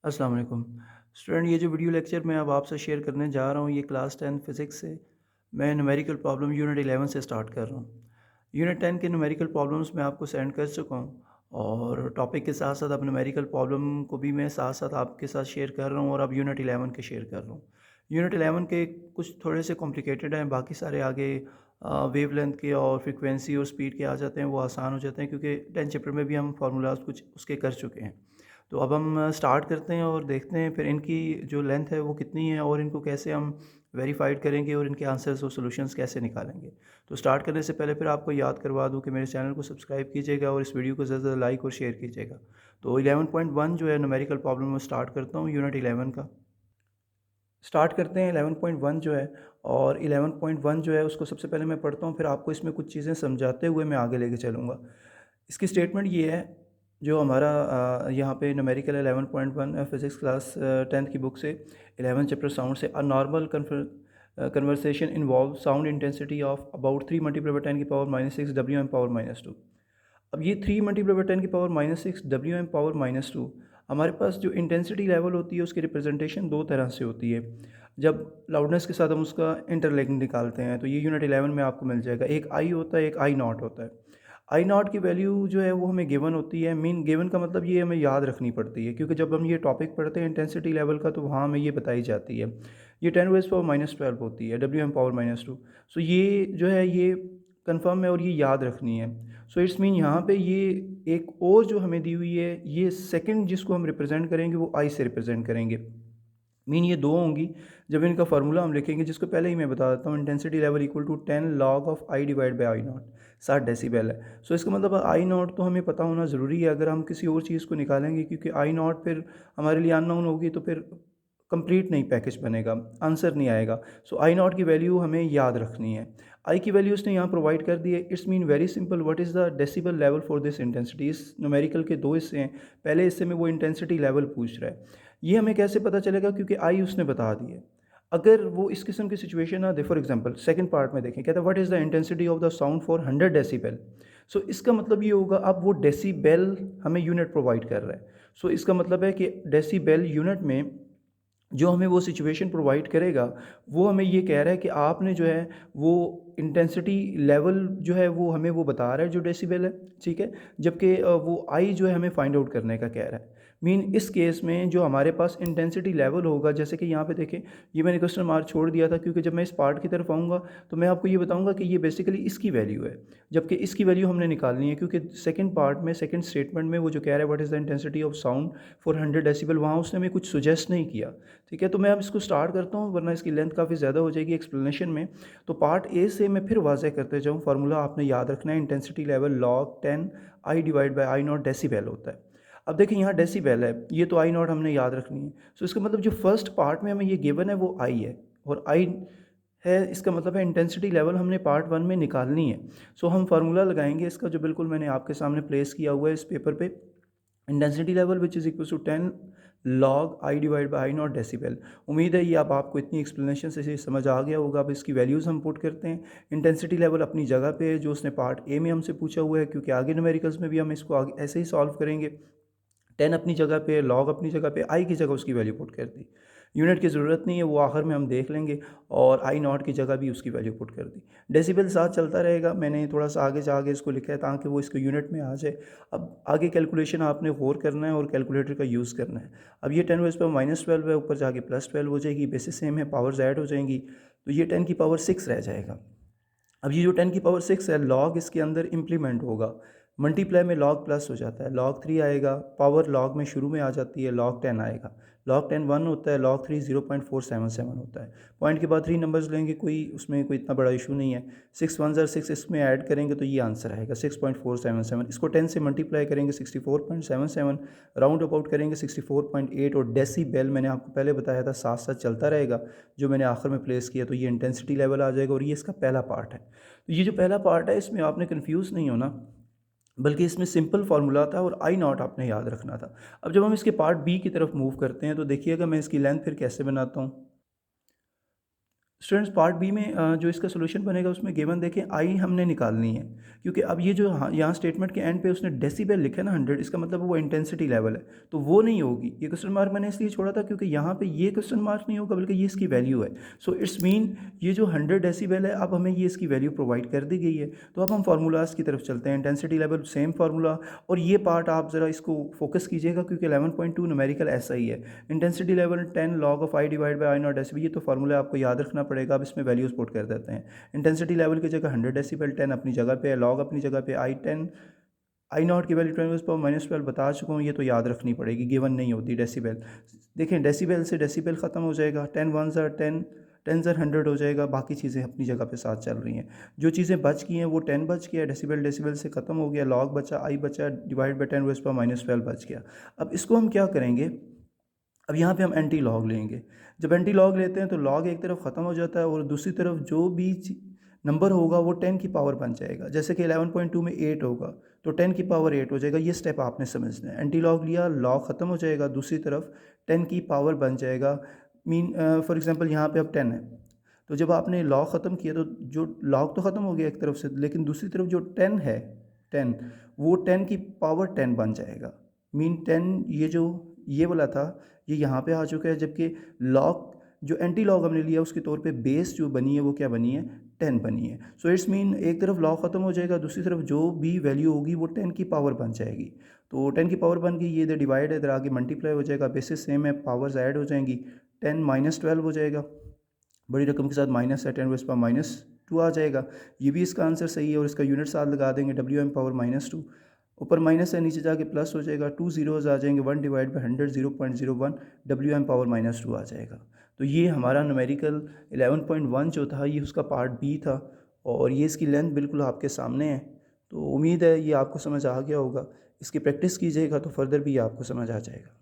अस्सलाम वालेकुम। स्टूडेंट, ये जो वीडियो लेक्चर मैं अब आपसे शेयर करने जा रहा हूँ, ये क्लास 10 फिज़िक्स से मैं न्यूमेरिकल प्रॉब्लम यूनिट 11 से स्टार्ट कर रहा हूँ। यूनिट 10 के न्यूमेरिकल प्रॉब्लम्स मैं आपको सेंड कर चुका हूँ और टॉपिक के साथ साथ अब न्यूमेरिकल प्रॉब्लम को भी मैं साथ साथ आपके साथ शेयर कर रहा हूँ और अब यूनिट 11 के शेयर कर रहा हूँ। यूनिट 11 के कुछ थोड़े से कॉम्प्लिकेटेड हैं, बाकी सारे आगे वेवलेंथ के और फ्रीक्वेंसी और स्पीड के आ जाते हैं, वो आसान हो जाते हैं क्योंकि 10 चैप्टर में भी हम फार्मूलाज कुछ उसके कर चुके हैं। तो अब हम स्टार्ट करते हैं और देखते हैं फिर इनकी जो लेंथ है वो कितनी है और इनको कैसे हम वेरीफाइड करेंगे और इनके आंसर्स और सॉल्यूशंस कैसे निकालेंगे। तो स्टार्ट करने से पहले फिर आपको याद करवा दूं कि मेरे चैनल को सब्सक्राइब कीजिएगा और इस वीडियो को ज़्यादा ज़्यादा लाइक और शेयर कीजिएगा। तो 11.1 जो है न्यूमेरिकल प्रॉब्लम में स्टार्ट करता हूँ यूनिट 11 का। स्टार्ट करते हैं 11.1 जो है, और 11.1 जो है उसको सबसे पहले मैं पढ़ता हूँ, फिर आपको इसमें कुछ चीज़ें समझाते हुए मैं आगे लेके चलूँगा। इसकी स्टेटमेंट ये है, जो हमारा यहाँ पे न्यूमेरिकल 11.1 फिज़िक्स क्लास 10th की बुक से 11 चैप्टर साउंड से a normal conversation involve sound intensity of about 3 multiply by 10 की पावर -6 डब्ल्यू एम पावर -2। अब ये 3 मल्टीप्लाई बाय 10 की पावर -6 डब्ल्यू एम पावर -2, हमारे पास जो इंटेंसिटी लेवल होती है उसकी रिप्रेजेंटेशन दो तरह से होती है। जब लाउडनेस के साथ हम उसका इंटरलिंक निकालते हैं तो ये यूनिट 11 में आपको मिल जाएगा। एक आई होता है, एक आई नॉट होता है। आई नॉट की वैल्यू जो है वो हमें गिवन होती है। मीन गिवन का मतलब ये हमें याद रखनी पड़ती है, क्योंकि जब हम ये टॉपिक पढ़ते हैं इंटेंसिटी लेवल का तो वहाँ हमें ये बताई जाती है। ये 10 रेज़ पावर -12 होती है, डब्ल्यू एम पावर -2। सो ये जो है ये कन्फर्म है और ये याद रखनी है। सो इट्स मीन यहाँ पे ये एक और जो हमें दी हुई है, ये सेकंड जिसको हम रिप्रेजेंट करेंगे वो आई से रिप्रेजेंट करेंगे। मीन ये दो होंगी। जब इनका फार्मूला हम लिखेंगे, जिसको पहले ही मैं बता देता हूँ, intensity level equal to 10 log of I divide by I nought, 60 decibel है। सो इसका मतलब आई नॉट तो हमें पता होना ज़रूरी है अगर हम किसी और चीज़ को निकालेंगे, क्योंकि आई नॉट फिर हमारे लिए अननोन होगी तो फिर कंप्लीट नहीं पैकेज बनेगा, आंसर नहीं आएगा। सो आई नॉट की वैल्यू हमें याद रखनी है। आई की वैल्यू उसने यहाँ प्रोवाइड कर दी है। It's mean very simple, what is the decibel level for this intensity. इस न्यूमेरिकल के दो हिस्से हैं, पहले हिस्से में वो इंटेंसिटी लेवल पूछ रहा है। ये हमें कैसे पता चलेगा, क्योंकि आई उसने बता दी है। अगर वो इस किस्म की सिचुएशन ना दे, फॉर एग्जांपल सेकंड पार्ट में देखें, कहता है what is the intensity of the sound for 100 decibel. So इसका मतलब ये होगा, अब वो डेसिबल हमें यूनिट प्रोवाइड कर रहा है। सो इसका मतलब है कि डेसिबल यूनिट में जो हमें वो सिचुएशन प्रोवाइड करेगा, वो हमें ये कह रहा है कि आपने जो है वो इंटेंसिटी लेवल जो है वो हमें वो बता रहा है जो डेसिबल है, ठीक है। जबकि वो आई जो है हमें फाइंड आउट करने का कह रहा है। मीन इस केस में जो हमारे पास इंटेंसिटी लेवल होगा, जैसे कि यहाँ पे देखें, ये मैंने क्वेश्चन मार्क छोड़ दिया था क्योंकि जब मैं इस पार्ट की तरफ आऊँगा तो मैं आपको ये बताऊँगा कि ये बेसिकली इसकी वैल्यू है, जबकि इसकी वैल्यू हमने निकालनी है, क्योंकि सेकंड पार्ट में सेकंड स्टेटमेंट में वो जो कह रहा है what is the intensity of sound for 100 decibel, वहाँ उसने हमें कुछ सुजेस्ट नहीं किया। ठीक है, तो मैं अब इसको स्टार्ट करता हूँ वरना इसकी लेंथ काफ़ी ज़्यादा हो जाएगी एक्सप्लेनेशन में। तो पार्ट ए से मैं फिर वाज़ह करते जाऊँ, फार्मूला आपने याद रखना है, intensity level log 10 I divide by I nought decibel होता है। अब देखिए यहाँ डेसीबल है, ये तो आई नॉट हमने याद रखनी है। सो इसका मतलब जो फर्स्ट पार्ट में हमें ये गिवन है वो आई है, और आई है, इसका मतलब है इंटेंसिटी लेवल हमने पार्ट 1 में निकालनी है। सो हम फार्मूला लगाएंगे इसका, जो बिल्कुल मैंने आपके सामने प्लेस किया हुआ है इस पेपर पे। Intensity level which is equal to 10 log I divide by I nought decibel. उम्मीद है ये अब आपको इतनी एक्सप्लेनेशन से समझ आ गया होगा। अब इसकी वैल्यूज़ हम पुट करते हैं। इंटेंसिटी लेवल अपनी जगह पे है, जो उसने पार्ट ए में हमसे पूछा हुआ है, क्योंकि आगे न्यूमेरिकल्स में भी हम इसको आगे ऐसे ही सॉल्व करेंगे। 10 अपनी जगह पे, लॉग अपनी जगह पे, आई की जगह उसकी वैल्यू पुट कर दी। यूनिट की ज़रूरत नहीं है, वो आखिर में हम देख लेंगे। और आई नॉट की जगह भी उसकी वैल्यू पुट कर दी। डेसिबल साथ चलता रहेगा, मैंने थोड़ा सा आगे जा आगे इसको लिखा है ताकि वो इसको यूनिट में आ जाए। अब आगे कैलकुलेशन आपने गौर करना है और कैलकुलेटर का यूज़ करना है। अब ये 10 पर -12 है, ऊपर जाके +12 हो जाएगी, बेसिस सेम है, पावर्स ऐड हो जाएंगी, तो ये 10 की पावर 6 रह जाएगा। अब ये जो 10 की पावर 6 है, लॉग इसके अंदर इम्प्लीमेंट होगा। मल्टीप्लाई में लॉग प्लस हो जाता है, लॉग 3 आएगा, पावर लॉग में शुरू में आ जाती है, लॉग 10 आएगा। लॉग 10 1 होता है, लॉग 3 0.477 होता है। पॉइंट के बाद 3 नंबर्स लेंगे, कोई उसमें कोई इतना बड़ा इशू नहीं है। 6 1 ज़र 6, इसमें ऐड करेंगे तो ये आंसर आएगा 6.477। इसको 10 से मल्टीप्लाई करेंगे 64.77, राउंड अबाउट करेंगे 64.8। और डेसीबल मैंने आपको पहले बताया था साथ साथ चलता रहेगा, जो मैंने आखिर में प्लेस किया। तो ये इंटेंसिटी लेवल आ जाएगा और ये इसका पहला पार्ट है। तो ये जो पहला पार्ट है इसमें आपने कन्फ्यूज़ नहीं होना, बल्कि इसमें सिंपल फार्मूला था और आई नॉट आपने याद रखना था। अब जब हम इसके पार्ट बी की तरफ मूव करते हैं तो देखिएगा मैं इसकी लेंथ फिर कैसे बनाता हूँ। स्टूडेंट्स पार्ट बी में जो इसका सॉल्यूशन बनेगा उसमें गिवन देखें आई हमने निकालनी है, क्योंकि अब ये जो यहाँ स्टेटमेंट के एंड पे उसने डेसिबल लिखा है ना 100, इसका मतलब वो इंटेंसिटी लेवल है, तो वो नहीं होगी। ये क्वेश्चन मार्क मैंने इसलिए छोड़ा था क्योंकि यहाँ पे ये क्वेश्चन मार्क नहीं होगा बल्कि ये इसकी वैल्यू है। सो इट्स मीन ये जो 100 डेसिबल है अब हमें ये इसकी वैल्यू प्रोवाइड कर दी गई है। तो अब हम फार्मूलाज की तरफ चलते हैं। इंटेंसिटी लेवल सेम फार्मूला, और ये पार्ट आप ज़रा इसको फोकस कीजिएगा क्योंकि 11.2 न्यूमेरिकल ऐसा ही है। Intensity level 10 log of I divide by I not decibel, ये तो फार्मूला आपको याद रखना पड़ेगा। अब इसमें वैल्यूज पुट कर देते हैं। इंटेंसिटी लेवल की जगह 100 डेसिबल, 10 अपनी जगह पे है, लॉग अपनी जगह पे, आई 10, आई नॉट की वैल्यू 10⁻12 बता चुका हूँ, ये तो याद रखनी पड़ेगी, गिवन नहीं होती डेसिबल। देखें डेसिबल से डेसिबल ख़त्म हो जाएगा, 10 1 ज़र 10, 10 ज़र 100 हो जाएगा, बाकी चीज़ें अपनी जगह पे साथ चल रही हैं। जो चीज़ें बच गई हैं वो 10 बच गया, डेसिबल डेसिबल से ख़त्म हो गया, लॉग बचा, आई बचा, डिवाइड बाई 10⁻12 बच गया। अब इसको हम क्या करेंगे, अब यहाँ पे हम एंटी लॉग लेंगे। जब एंटी लॉग लेते हैं तो लॉग एक तरफ ख़त्म हो जाता है और दूसरी तरफ जो भी नंबर होगा वो 10 की पावर बन जाएगा। जैसे कि 11.2 में 8 होगा तो 10 की पावर 8 हो जाएगा। ये स्टेप आपने समझना है। एंटी लॉग लिया, लॉग ख़त्म हो जाएगा, दूसरी तरफ 10 की पावर बन जाएगा। मीन फॉर एग्जांपल यहाँ पे अब 10 है, तो जब आपने लॉग ख़त्म किया तो जो लॉग तो ख़त्म हो गया एक तरफ से, लेकिन दूसरी तरफ जो 10 है, 10 वो 10 की पावर 10 बन जाएगा। मीन 10 ये वाला था ये यहाँ पे आ चुका है, जबकि लॉग जो एंटी लॉग हमने लिया उसके तौर पे बेस जो बनी है वो क्या बनी है, 10 बनी है। सो इट्स मीन एक तरफ लॉग ख़त्म हो जाएगा, दूसरी तरफ जो भी वैल्यू होगी वो 10 की पावर बन जाएगी। तो 10 की पावर बन गई, ये इधर डिवाइड है, इधर आगे मल्टीप्लाई हो जाएगा, बेसिस सेम है, पावर्स ऐड हो जाएंगी, 10 - 12 हो जाएगा, बड़ी रकम के साथ माइनस है, 10⁻2 आ जाएगा। ये भी इसका आंसर सही है और इसका यूनिट साथ लगा देंगे, WM⁻²। ऊपर माइनस है, नीचे जाके प्लस हो जाएगा, 2 zeros आ जाएंगे, 1 डिवाइड बाई 100 0.01, WM⁻²। आ जाएगा। तो ये हमारा न्यूमेरिकल 11.1 जो था ये उसका पार्ट बी था, और ये इसकी लेंथ बिल्कुल आपके सामने है। तो उम्मीद है ये आपको समझ आ गया होगा। इसकी प्रैक्टिस कीजिएगा तो फर्दर भी आपको समझ आ जाएगा।